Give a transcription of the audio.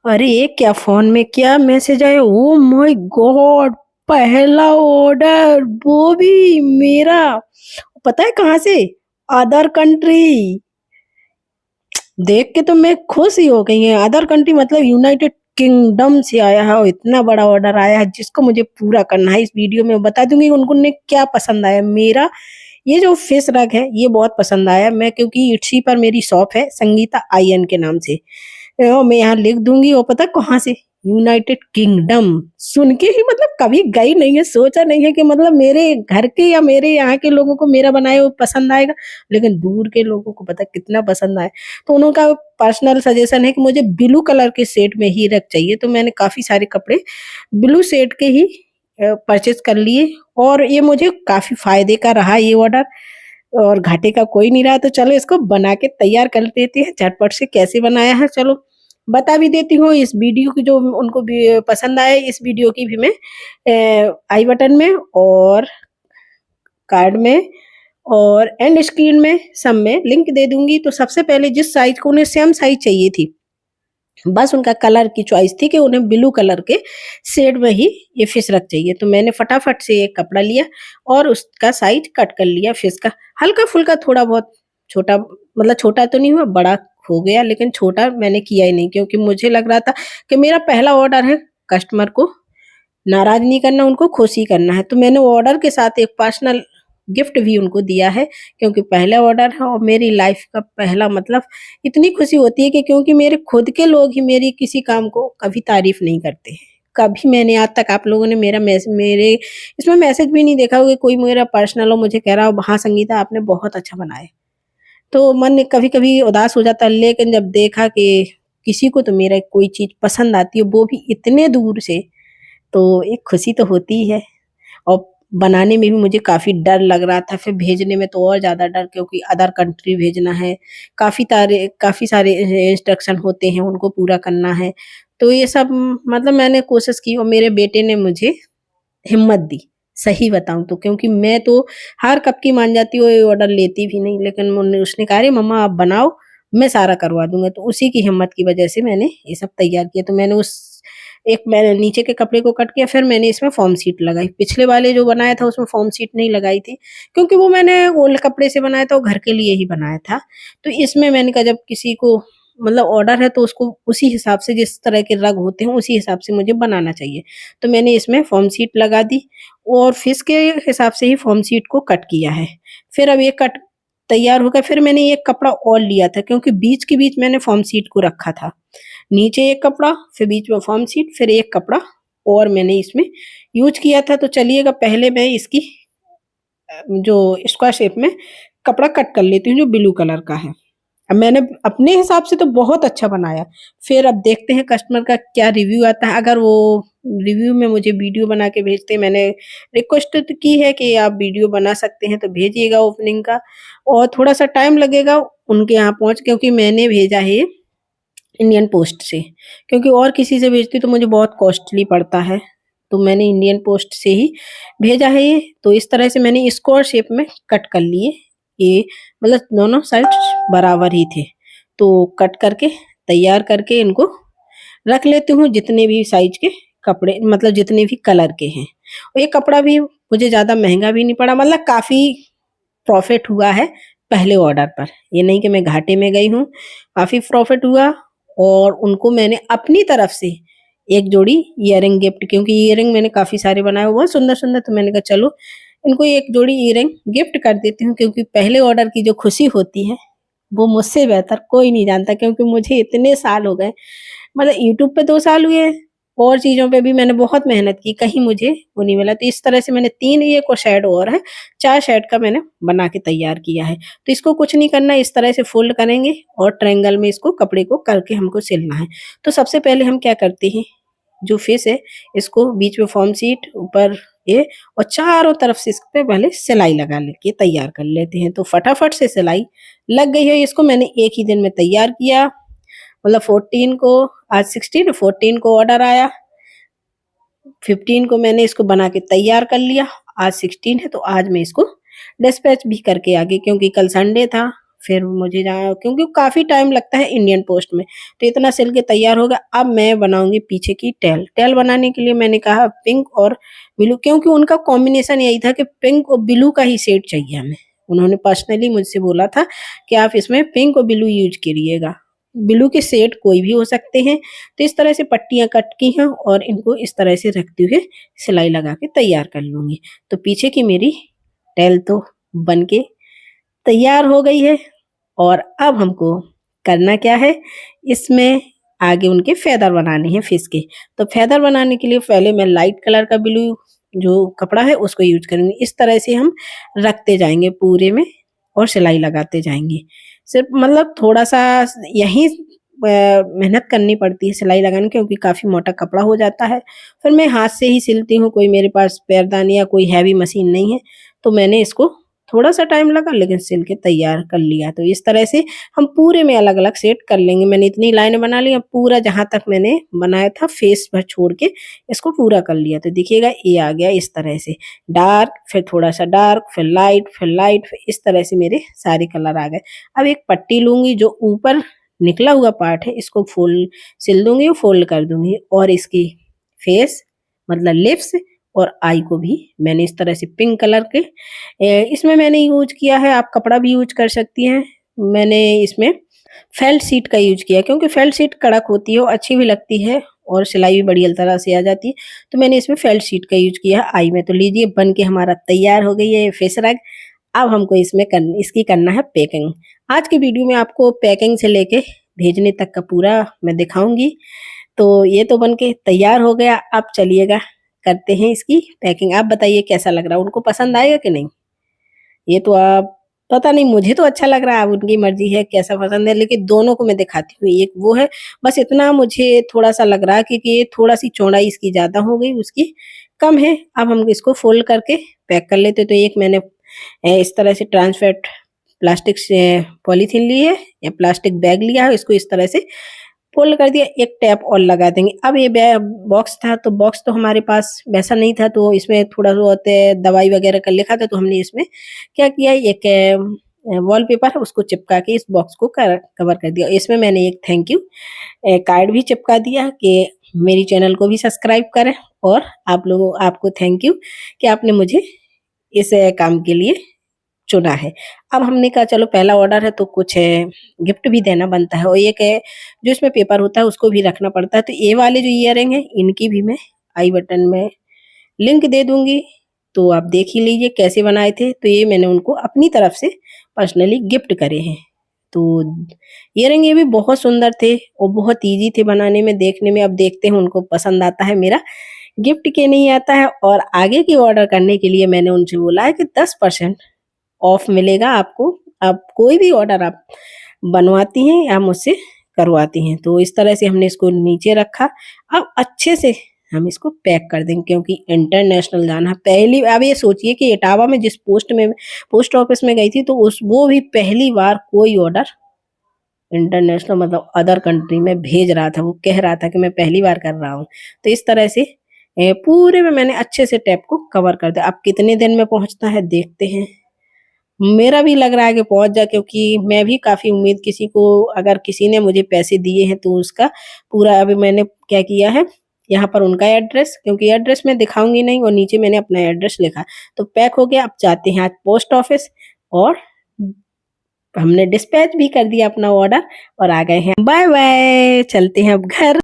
अरे ये क्या फोन में क्या मैसेज आया? Oh my God! पहला ऑर्डर, वो भी मेरा। पता है कहाँ से? Other country. देख के तो मैं खुश ही हो गई है। अदर कंट्री मतलब यूनाइटेड किंगडम से आया है और इतना बड़ा ऑर्डर आया है जिसको मुझे पूरा करना है। इस वीडियो में बता दूंगी उनको ने क्या पसंद आया। मेरा ये जो फिश रग है ये बहुत पसंद आया। मैं क्योंकि इट्सी पर मेरी शॉप है संगीता आईएन के नाम से। मैं यहाँ लिख दूंगी। और पता कहाँ से? United kingdom. सुन के ही मतलब कभी गई नहीं है, सोचा नहीं है कि मतलब मेरे घर के या मेरे यहाँ के लोगों को मेरा बनाया हुआ पसंद आएगा। लेकिन दूर के लोगों को पता कितना पसंद आए। तो उनका पर्सनल सजेशन है कि मुझे ब्लू कलर के सेट में ही रख चाहिए। तो मैंने काफी सारे कपड़े ब्लू सेट के ही परचेज कर लिए। और ये मुझे काफी फायदे का रहा ये ऑर्डर। और घाटे का कोई नहीं रहा। तो चलो इसको बना के तैयार कर देते हैं झटपट से। कैसे बनाया है चलो बता भी देती हूँ। इस वीडियो की जो उनको भी पसंद आए इस वीडियो की भी मैं आई बटन में और कार्ड में और एंड स्क्रीन में सब में लिंक दे दूंगी। तो सबसे पहले जिस साइज को उन्हें सेम साइज चाहिए थी, बस उनका कलर की चॉइस थी कि उन्हें ब्लू कलर के शेड में ही ये फिश रख चाहिए। तो मैंने फटाफट से एक कपड़ा लिया और उसका साइज कट कर लिया फिश का। हल्का फुल्का थोड़ा बहुत छोटा, मतलब छोटा तो नहीं हुआ, बड़ा हो गया, लेकिन छोटा मैंने किया ही नहीं क्योंकि मुझे लग रहा था कि मेरा पहला ऑर्डर है, कस्टमर को नाराज नहीं करना, उनको खुश ही करना है। तो मैंने ऑर्डर के साथ एक पर्सनल गिफ्ट भी उनको दिया है क्योंकि पहला ऑर्डर है और मेरी लाइफ का पहला, मतलब इतनी खुशी होती है कि क्योंकि मेरे खुद के लोग ही मेरी किसी काम को कभी तारीफ नहीं करते हैं। कभी मैंने आज तक आप लोगों ने मेरे इसमें मैसेज भी नहीं देखा होगा कि कोई मेरा पर्सनल हो मुझे कह रहा हो हाँ संगीता आपने बहुत अच्छा बनाया। तो मन कभी कभी उदास हो जाता है, लेकिन जब देखा कि किसी को तो मेरा कोई चीज पसंद आती है वो भी इतने दूर से, तो एक खुशी तो होती ही है। और बनाने में भी मुझे काफ़ी डर लग रहा था, फिर भेजने में तो और ज़्यादा डर क्योंकि अदर कंट्री भेजना है, काफ़ी सारे इंस्ट्रक्शन होते हैं, उनको पूरा करना है। तो ये सब मतलब मैंने कोशिश की और मेरे बेटे ने मुझे हिम्मत दी। सही बताऊँ तो क्योंकि मैं तो हार कब की मान जाती हूँ, ये ऑर्डर लेती भी नहीं, लेकिन उसने कहा अरे मम्मा आप बनाओ, मैं सारा करवा दूँगा। तो उसी की हिम्मत की वजह से मैंने ये सब तैयार किया। तो मैंने नीचे के कपड़े को कट किया, फिर मैंने इसमें फ़ॉर्म शीट लगाई। पिछले वाले जो बनाया था उसमें फ़ॉर्म शीट नहीं लगाई थी क्योंकि वो मैंने वूल कपड़े से बनाया था और घर के लिए ही बनाया था। तो इसमें मैंने कहा जब किसी को मतलब ऑर्डर है तो उसको उसी हिसाब से, जिस तरह के रग होते हैं उसी हिसाब से मुझे बनाना चाहिए। तो मैंने इसमें फ़ॉर्म शीट लगा दी और फिश के हिसाब से ही फ़ॉर्म शीट को कट किया है। फिर अब ये कट तैयार हो गया, फिर मैंने एक कपड़ा और लिया था क्योंकि बीच के बीच मैंने फ़ॉर्म शीट को रखा था। नीचे एक कपड़ा, फिर बीच में फ़ॉर्म शीट, फिर एक कपड़ा और मैंने इसमें यूज़ किया था। तो चलिएगा पहले मैं इसकी जो स्क्वायर शेप में कपड़ा कट कर लेती हूँ जो ब्लू कलर का है। अब मैंने अपने हिसाब से तो बहुत अच्छा बनाया। फिर अब देखते हैं कस्टमर का क्या रिव्यू आता है। अगर वो रिव्यू में मुझे वीडियो बना के भेजते हैं, मैंने रिक्वेस्ट तो की है कि आप वीडियो बना सकते हैं तो भेजिएगा ओपनिंग का। और थोड़ा-सा टाइम लगेगा उनके यहाँ पहुँच, क्योंकि मैंने भेजा है इंडियन पोस्ट से, क्योंकि और किसी से भेजती तो मुझे बहुत कॉस्टली पड़ता है। तो मैंने इंडियन पोस्ट से ही भेजा है ये। तो इस तरह से मैंने स्क्वायर शेप में कट कर लिए। ये मतलब दोनों साइड बराबर ही थे। तो कट करके तैयार करके इनको रख लेती हूँ, जितने भी साइज के कपड़े मतलब जितने भी कलर के हैं। और ये कपड़ा भी मुझे ज़्यादा महँगा भी नहीं पड़ा, मतलब काफ़ी प्रॉफ़िट हुआ है पहले ऑर्डर पर। ये नहीं कि मैं घाटे में गई हूँ, काफ़ी प्रॉफ़िट हुआ। और उनको मैंने अपनी तरफ से एक जोड़ी इयररिंग गिफ्ट, क्योंकि इयररिंग मैंने काफ़ी सारे बनाए हुए बहुत सुंदर-सुंदर, तो मैंने कहा चलो इनको एक जोड़ी इयररिंग गिफ्ट कर देती हूँ क्योंकि पहले ऑर्डर की जो खुशी होती है, वो मुझसे बेहतर कोई नहीं जानता क्योंकि मुझे इतने साल हो गए। मतलब यूट्यूब पे 2 साल हुए हैं और चीज़ों पे भी मैंने बहुत मेहनत की, कहीं मुझे वो नहीं मिला। तो इस तरह से मैंने 3 ये को शेड और है, 4 शेड का मैंने बना के तैयार किया है। तो इसको कुछ नहीं करना, इस तरह से फ़ोल्ड करेंगे और ट्रायंगल में इसको कपड़े को करके हमको सिलना है। तो सबसे पहले हम क्या करते हैं, जो फिश है इसको बीच में फ़ॉर्म शीट, ऊपर ये और चारों तरफ से इस पे पहले सिलाई लगा लेके तैयार कर लेते हैं। तो फटाफट से सिलाई लग गई है। इसको मैंने एक ही दिन में तैयार किया, मतलब 14 को, आज 16 14 को ऑर्डर आया, 15 को मैंने इसको बना के तैयार कर लिया। आज 16 है तो आज मैं इसको डिस्पैच भी करके आ गई क्योंकि कल संडे था। फिर मुझे जहाँ क्योंकि काफ़ी टाइम लगता है इंडियन पोस्ट में, तो इतना सिल के तैयार हो गया। अब मैं बनाऊँगी पीछे की टेल। टेल बनाने के लिए मैंने कहा पिंक और ब्लू, क्योंकि उनका कॉम्बिनेशन यही था कि पिंक और ब्लू का ही सेट चाहिए हमें। उन्होंने पर्सनली मुझसे बोला था कि आप इसमें पिंक और ब्लू यूज़ करिएगा। ब्लू के सेट कोई भी हो सकते हैं। तो इस तरह से पट्टियाँ कट की हैं और इनको इस तरह से रखते हुए सिलाई लगा के तैयार कर लूँगी। तो पीछे की मेरी टेल तो बन के तैयार हो गई है और अब हमको करना क्या है, इसमें आगे उनके फेदर बनाने हैं फिश के। तो फेदर बनाने के लिए पहले मैं लाइट कलर का ब्लू जो कपड़ा है उसको यूज़ करूँगी। इस तरह से हम रखते जाएँगे पूरे में और सिलाई लगाते जाएँगे। सिर्फ मतलब थोड़ा-सा यहीं मेहनत करनी पड़ती है सिलाई लगाने, क्योंकि काफ़ी मोटा कपड़ा हो जाता है। फिर मैं हाथ से ही सिलती हूँ, कोई मेरे पास पैरदानी या कोई हैवी मशीन नहीं है, तो मैंने इसको थोड़ा-सा टाइम लगा लेकिन सिल के तैयार कर लिया। तो इस तरह से हम पूरे में अलग-अलग सेट कर लेंगे। मैंने इतनी लाइनें बना ली, अब पूरा जहाँ तक मैंने बनाया था फेस भर छोड़ के इसको पूरा कर लिया। तो देखिएगा ये आ गया इस तरह से, डार्क फिर थोड़ा-सा डार्क फिर लाइट फिर इस तरह से मेरे सारे कलर आ गए। अब एक पट्टी लूँगी, जो ऊपर निकला हुआ पार्ट है इसको सिल दूँगी और फ़ोल्ड कर दूँगी और इसकी फेस मतलब लिप्स और आई को भी मैंने इस तरह से पिंक कलर के इसमें मैंने यूज़ किया है, आप कपड़ा भी यूज़ कर सकती हैं। मैंने इसमें फेल्ट शीट का यूज़ किया, क्योंकि फेल्ट शीट कड़क होती है और अच्छी भी लगती है और सिलाई भी बढ़िया तरह से आ जाती है। तो मैंने इसमें फेल्ट शीट का यूज़ किया है आई में। तो लीजिए बन के हमारा तैयार हो गई है ये फिश रग। अब हमको इसकी करना है पैकिंग। आज की वीडियो में आपको पैकिंग से लेके भेजने तक का पूरा मैं दिखाऊँगी। तो ये तो बन के तैयार हो गया, अब चलिएगा करते हैं इसकी पैकिंग। आप बताइए कैसा लग रहा है, उनको पसंद आएगा कि नहीं? ये तो आप पता नहीं, मुझे तो अच्छा लग रहा है, अब उनकी मर्ज़ी है कैसा पसंद है, लेकिन दोनों को मैं दिखाती हूँ। एक वो है, बस इतना मुझे थोड़ा-सा लग रहा है क्योंकि ये थोड़ा-सी चौड़ाई इसकी ज़्यादा हो गई, उसकी कम है। अब हम इसको फ़ोल्ड करके पैक कर लेते हैं। तो एक मैंने इस तरह से ट्रांसपेरेंट प्लास्टिक से पॉलीथीन ली है या प्लास्टिक बैग लिया है, इसको इस तरह से फ़ोल्ड कर दिया, एक टैप और लगा देंगे। अब ये बॉक्स था, तो बॉक्स तो हमारे पास वैसा नहीं था, तो इसमें थोड़ा बहुत दवाई वगैरह का लिखा था, तो हमने इसमें क्या किया, एक वॉलपेपर है उसको चिपका के इस बॉक्स को कवर कर दिया। इसमें मैंने एक थैंक यू कार्ड भी चिपका दिया कि मेरी चैनल को भी सब्सक्राइब करें और आपको थैंक यू कि आपने मुझे इस काम के लिए चुना है। अब हमने कहा चलो पहला ऑर्डर है तो कुछ गिफ्ट भी देना बनता है, और एक जो इसमें पेपर होता है उसको भी रखना पड़ता है। तो ये वाले जो ईयरिंग है इनकी भी मैं आई बटन में लिंक दे दूँगी, तो आप देख ही लीजिए कैसे बनाए थे। तो ये मैंने उनको अपनी तरफ से पर्सनली गिफ्ट करे हैं। तो ईयरिंग ये भी बहुत सुंदर थे और बहुत ईज़ी थे बनाने में, देखने में। अब देखते हैं उनको पसंद आता है मेरा गिफ्ट कि नहीं आता है। और आगे की ऑर्डर करने के लिए मैंने उनसे बोला है कि 10% ऑफ मिलेगा आपको। आप कोई भी ऑर्डर आप बनवाती हैं या मुझसे करवाती हैं। तो इस तरह से हमने इसको नीचे रखा। अब अच्छे से हम इसको पैक कर देंगे, क्योंकि इंटरनेशनल जाना पहली। अब ये सोचिए कि इटावा में जिस पोस्ट ऑफिस में गई थी, तो वो भी पहली बार कोई ऑर्डर इंटरनेशनल मतलब अदर कंट्री में भेज रहा था। वो कह रहा था कि मैं पहली बार कर रहा हूँ। तो इस तरह से पूरे में मैंने अच्छे से टैप को कवर कर दिया। अब कितने दिन में पहुँचता है देखते हैं। मेरा भी लग रहा है कि पहुँच जाए, क्योंकि मैं भी काफ़ी उम्मीद अगर किसी ने मुझे पैसे दिए हैं तो उसका पूरा अभी मैंने क्या किया है, यहाँ पर उनका एड्रेस, क्योंकि एड्रेस मैं दिखाऊँगी नहीं, और नीचे मैंने अपना एड्रेस लिखा। तो पैक हो गया। अब जाते हैं आज पोस्ट ऑफिस और हमने डिस्पैच भी कर दिया अपना ऑर्डर और आ गए हैं। बाय बाय, चलते हैं अब घर।